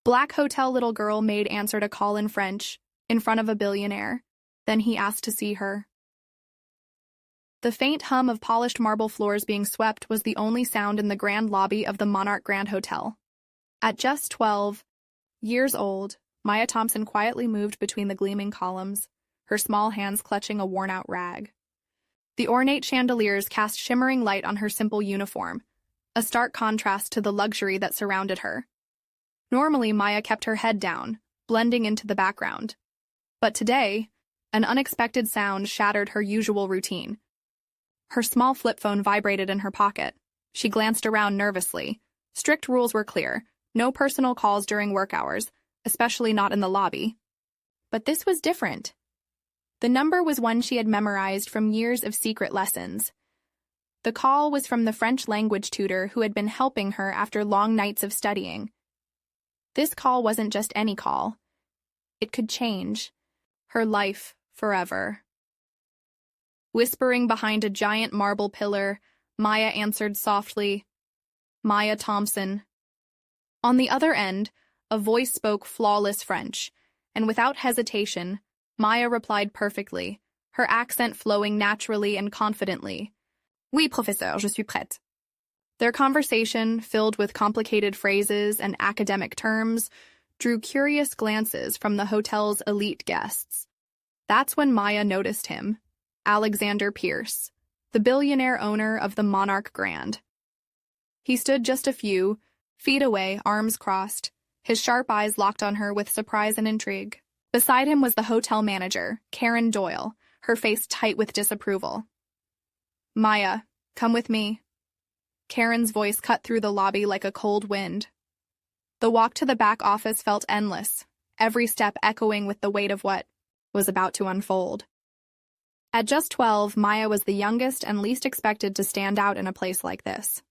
Black hotel little girl Maid answered a call in French, in front of a billionaire. Then he asked to see her. The faint hum of polished marble floors being swept was the only sound in the grand lobby of the Monarch Grand Hotel. At just 12 years old, Maya Thompson quietly moved between the gleaming columns, her small hands clutching a worn-out rag. The ornate chandeliers cast shimmering light on her simple uniform, a stark contrast to the luxury that surrounded her. Normally, Maya kept her head down, blending into the background. But today, an unexpected sound shattered her usual routine. Her small flip phone vibrated in her pocket. She glanced around nervously. Strict rules were clear: no personal calls during work hours, especially not in the lobby. But this was different. The number was one she had memorized from years of secret lessons. The call was from the French language tutor who had been helping her after long nights of studying. This call wasn't just any call. It could change her life forever. Whispering behind a giant marble pillar, Maya answered softly, "Maya Thompson." On the other end, a voice spoke flawless French, and without hesitation, Maya replied perfectly, her accent flowing naturally and confidently. "Oui, professeur, je suis prête." Their conversation, filled with complicated phrases and academic terms, drew curious glances from the hotel's elite guests. That's when Maya noticed him, Alexander Pierce, the billionaire owner of the Monarch Grand. He stood just a few feet away, arms crossed, his sharp eyes locked on her with surprise and intrigue. Beside him was the hotel manager, Karen Doyle, her face tight with disapproval. "Maya, come with me." Karen's voice cut through the lobby like a cold wind. The walk to the back office felt endless, every step echoing with the weight of what was about to unfold. At just 12, Maya was the youngest and least expected to stand out in a place like this.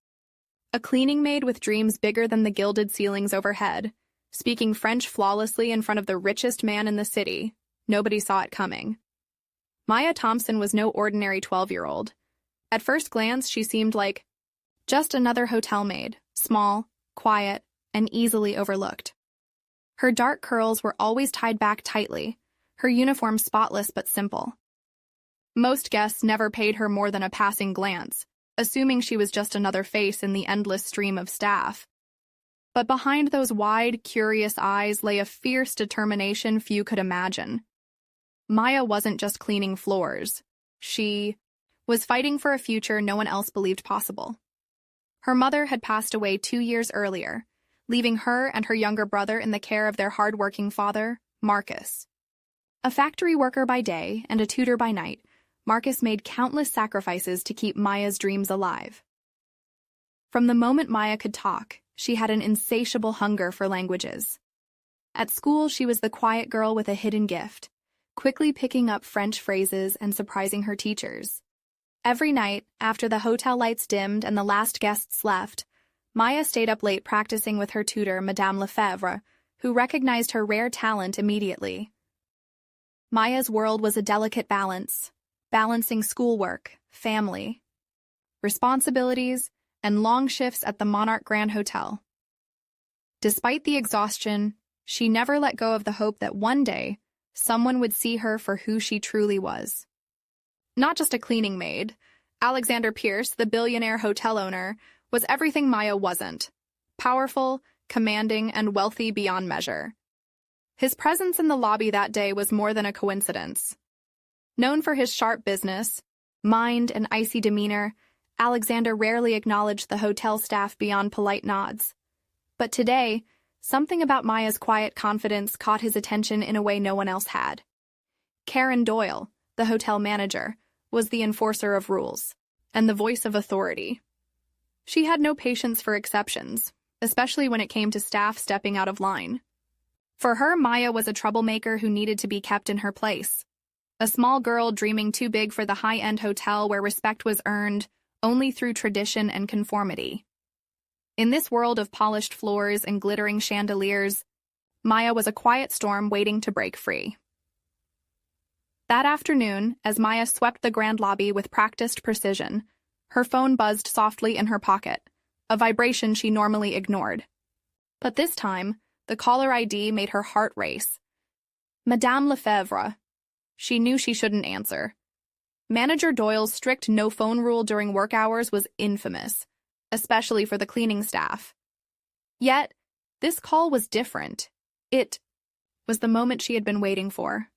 A cleaning maid with dreams bigger than the gilded ceilings overhead, speaking French flawlessly in front of the richest man in the city. Nobody saw it coming. Maya Thompson was no ordinary 12-year-old. At first glance, she seemed like just another hotel maid, small, quiet, and easily overlooked. Her dark curls were always tied back tightly, her uniform spotless but simple. Most guests never paid her more than a passing glance, assuming she was just another face in the endless stream of staff. But behind those wide, curious eyes lay a fierce determination few could imagine. Maya wasn't just cleaning floors. She was fighting for a future no one else believed possible. Her mother had passed away 2 years earlier, leaving her and her younger brother in the care of their hard-working father, Marcus. A factory worker by day and a tutor by night, Marcus made countless sacrifices to keep Maya's dreams alive. From the moment Maya could talk, she had an insatiable hunger for languages. At school, she was the quiet girl with a hidden gift, quickly picking up French phrases and surprising her teachers. Every night, after the hotel lights dimmed and the last guests left, Maya stayed up late practicing with her tutor, Madame Lefebvre, who recognized her rare talent immediately. Maya's world was a delicate balance, balancing schoolwork, family, responsibilities, and long shifts at the Monarch Grand Hotel. Despite the exhaustion, she never let go of the hope that one day, someone would see her for who she truly was. Not just a cleaning maid, Alexander Pierce, the billionaire hotel owner, was everything Maya wasn't: powerful, commanding, and wealthy beyond measure. His presence in the lobby that day was more than a coincidence. Known for his sharp business, mind, and icy demeanor, Alexander rarely acknowledged the hotel staff beyond polite nods. But today, something about Maya's quiet confidence caught his attention in a way no one else had. Karen Doyle, the hotel manager, was the enforcer of rules and the voice of authority. She had no patience for exceptions, especially when it came to staff stepping out of line. For her, Maya was a troublemaker who needed to be kept in her place. A small girl dreaming too big for the high-end hotel where respect was earned only through tradition and conformity. In this world of polished floors and glittering chandeliers, Maya was a quiet storm waiting to break free. That afternoon, as Maya swept the grand lobby with practiced precision, her phone buzzed softly in her pocket, a vibration she normally ignored. But this time, The caller ID made her heart race. Madame Lefebvre. She knew she shouldn't answer. Manager Doyle's strict no-phone rule during work hours was infamous, especially for the cleaning staff. Yet, this call was different. It was the moment she had been waiting for.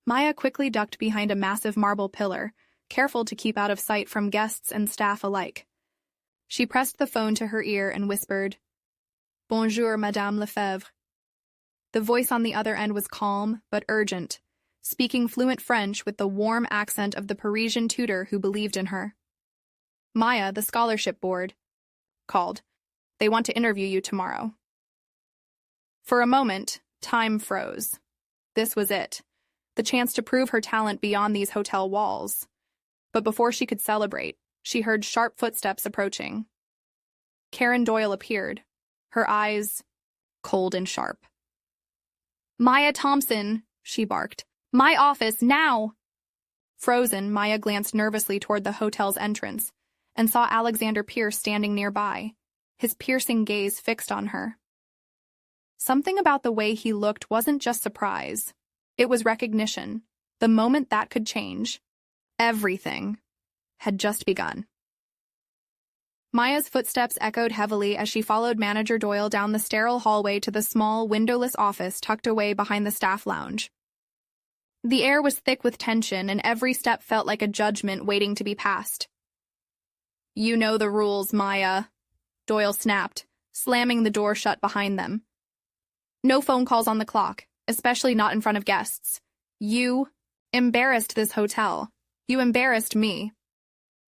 Maya quickly ducked behind a massive marble pillar, careful to keep out of sight from guests and staff alike. She pressed the phone to her ear and whispered, "Bonjour, Madame Lefebvre." The voice on the other end was calm but urgent, speaking fluent French with the warm accent of the Parisian tutor who believed in her. "Maya, the scholarship board, called. They want to interview you tomorrow." For a moment, time froze. This was it, the chance to prove her talent beyond these hotel walls. But before she could celebrate, she heard sharp footsteps approaching. Karen Doyle appeared, her eyes cold and sharp. "Maya Thompson," she barked. "My office, now!" Frozen, Maya glanced nervously toward the hotel's entrance and saw Alexander Pierce standing nearby, his piercing gaze fixed on her. Something about the way he looked wasn't just surprise. It was recognition, the moment that could change. Everything had just begun. Maya's footsteps echoed heavily as she followed Manager Doyle down the sterile hallway to the small, windowless office tucked away behind the staff lounge. The air was thick with tension, and every step felt like a judgment waiting to be passed. "You know the rules, Maya," Doyle snapped, slamming the door shut behind them. "No phone calls on the clock, especially not in front of guests. You embarrassed this hotel. You embarrassed me."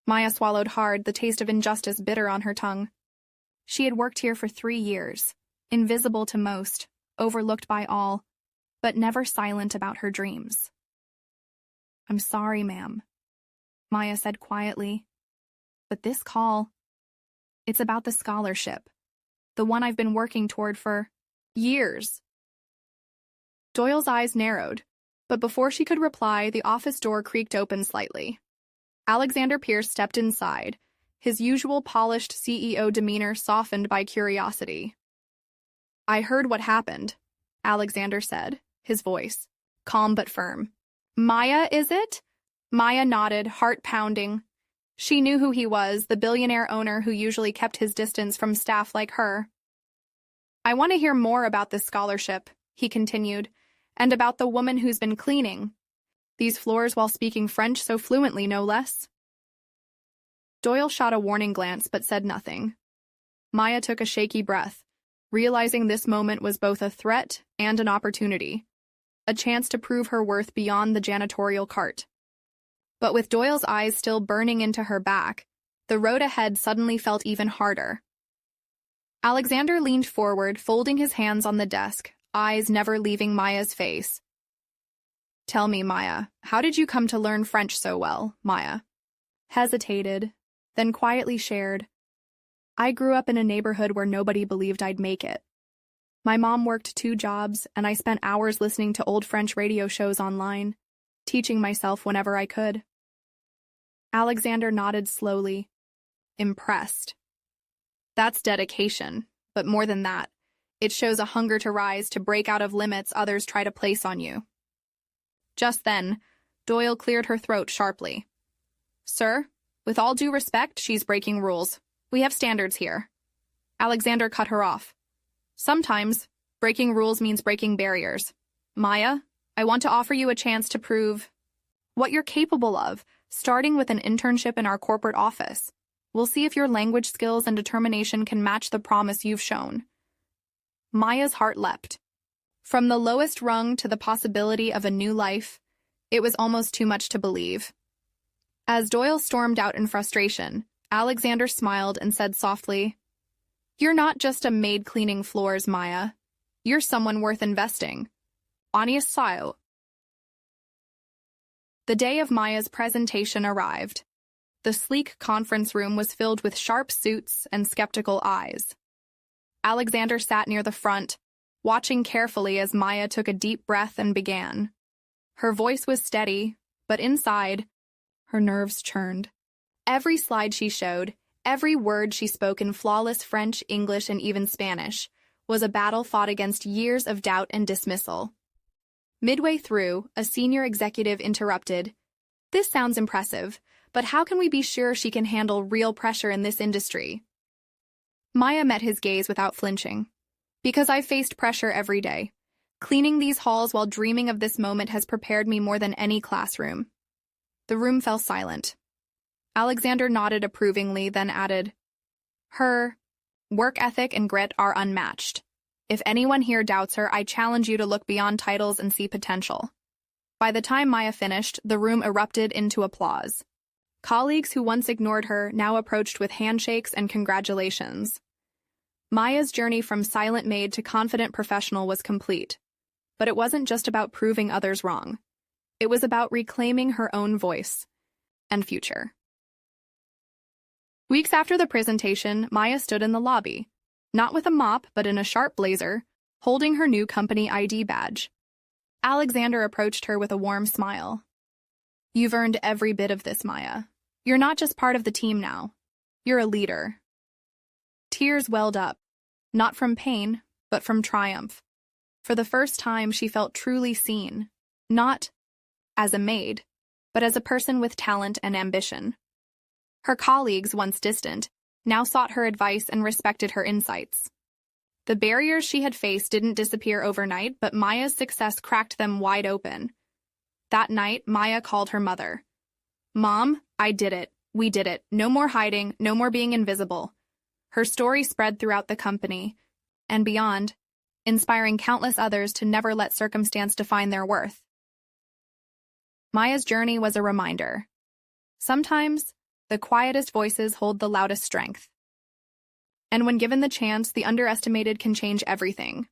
Maya swallowed hard, the taste of injustice bitter on her tongue. She had worked here for 3 years, invisible to most, overlooked by all, but never silent about her dreams. "I'm sorry, ma'am," Maya said quietly. "But this call, it's about the scholarship, the one I've been working toward for years." Doyle's eyes narrowed, but before she could reply, the office door creaked open slightly. Alexander Pierce stepped inside, his usual polished CEO demeanor softened by curiosity. "I heard what happened," Alexander said, his voice calm but firm. "Maya, is it?" Maya nodded, heart pounding. She knew who he was, the billionaire owner who usually kept his distance from staff like her. "I want to hear more about this scholarship," he continued, "and about the woman who's been cleaning these floors while speaking French so fluently, no less." Doyle shot a warning glance but said nothing. Maya took a shaky breath, realizing this moment was both a threat and an opportunity, a chance to prove her worth beyond the janitorial cart. But with Doyle's eyes still burning into her back, the road ahead suddenly felt even harder. Alexander leaned forward, folding his hands on the desk, eyes never leaving Maya's face. "Tell me, Maya, how did you come to learn French so well?" Maya hesitated, then quietly shared, "I grew up in a neighborhood where nobody believed I'd make it. My mom worked 2 jobs, and I spent hours listening to old French radio shows online, teaching myself whenever I could." Alexander nodded slowly, impressed. "That's dedication, but more than that, it shows a hunger to rise, to break out of limits others try to place on you." Just then, Doyle cleared her throat sharply. "Sir, with all due respect, she's breaking rules. We have standards here." Alexander cut her off. "Sometimes, breaking rules means breaking barriers. Maya, I want to offer you a chance to prove what you're capable of, starting with an internship in our corporate office. We'll see if your language skills and determination can match the promise you've shown." Maya's heart leapt. From the lowest rung to the possibility of a new life, it was almost too much to believe. As Doyle stormed out in frustration, Alexander smiled and said softly, "You're not just a maid cleaning floors, Maya. You're someone worth investing. Honest style." The day of Maya's presentation arrived. The sleek conference room was filled with sharp suits and skeptical eyes. Alexander sat near the front, watching carefully as Maya took a deep breath and began. Her voice was steady, but inside, her nerves churned. Every slide she showed, every word she spoke in flawless French, English, and even Spanish, was a battle fought against years of doubt and dismissal. Midway through, a senior executive interrupted. "This sounds impressive, but how can we be sure she can handle real pressure in this industry?" Maya met his gaze without flinching. "Because I've faced pressure every day. Cleaning these halls while dreaming of this moment has prepared me more than any classroom." The room fell silent. Alexander nodded approvingly, then added, "Her work ethic and grit are unmatched. If anyone here doubts her, I challenge you to look beyond titles and see potential." By the time Maya finished, the room erupted into applause. Colleagues who once ignored her now approached with handshakes and congratulations. Maya's journey from silent maid to confident professional was complete. But it wasn't just about proving others wrong. It was about reclaiming her own voice and future. Weeks after the presentation, Maya stood in the lobby, not with a mop but in a sharp blazer, holding her new company ID badge. Alexander approached her with a warm smile. "You've earned every bit of this, Maya. You're not just part of the team now. You're a leader." Tears welled up, not from pain, but from triumph. For the first time, she felt truly seen, not as a maid, but as a person with talent and ambition. Her colleagues, once distant, now sought her advice and respected her insights. The barriers she had faced didn't disappear overnight, but Maya's success cracked them wide open. That night, Maya called her mother. "Mom, I did it. We did it. No more hiding, no more being invisible." Her story spread throughout the company and beyond, inspiring countless others to never let circumstance define their worth. Maya's journey was a reminder. Sometimes, the quietest voices hold the loudest strength. And when given the chance, the underestimated can change everything.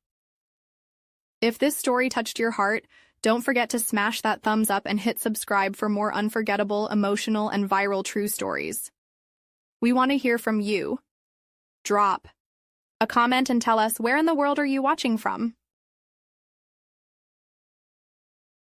If this story touched your heart, don't forget to smash that thumbs up and hit subscribe for more unforgettable, emotional, and viral true stories. We want to hear from you. Drop a comment and tell us, where in the world are you watching from?